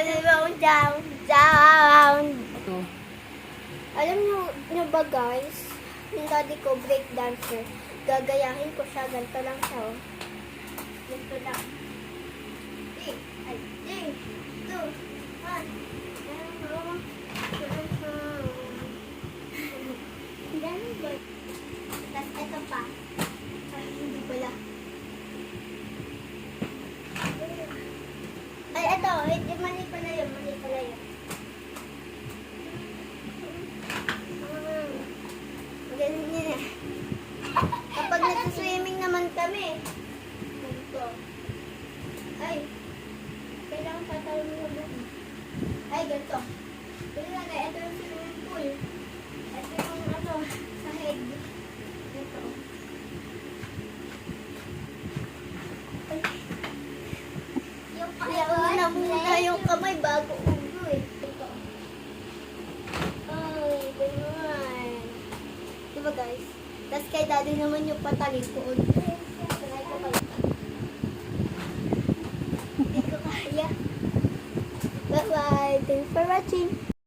down, down. Ito. Alam nyo ba guys, yung daddy ko break dancer. Gagayahin ko siya, ganito lang siya oh. Ganito lang. 3, 2, 1. Ganun ba? Tapos ito pa. Ay, hindi pala. Ay, ito. Hindi, mali pala yun. Mali pala yun. Ganun yun eh. Kapag nag-swimming naman kami. Ganito. Ay. Kailangan tatalon mo na. Ay, ganito. Ganito na. Ito yung swimming pool. Ito yung ano, sahig. Ganito. Ay. Kaya muna yung kamay bago ulo eh. Ito. Ay, ganun. Diba guys? Tapos kay daddy naman yung patalikod. Sanay ko pala. Hindi ko kaya. Bye-bye. Thanks for watching.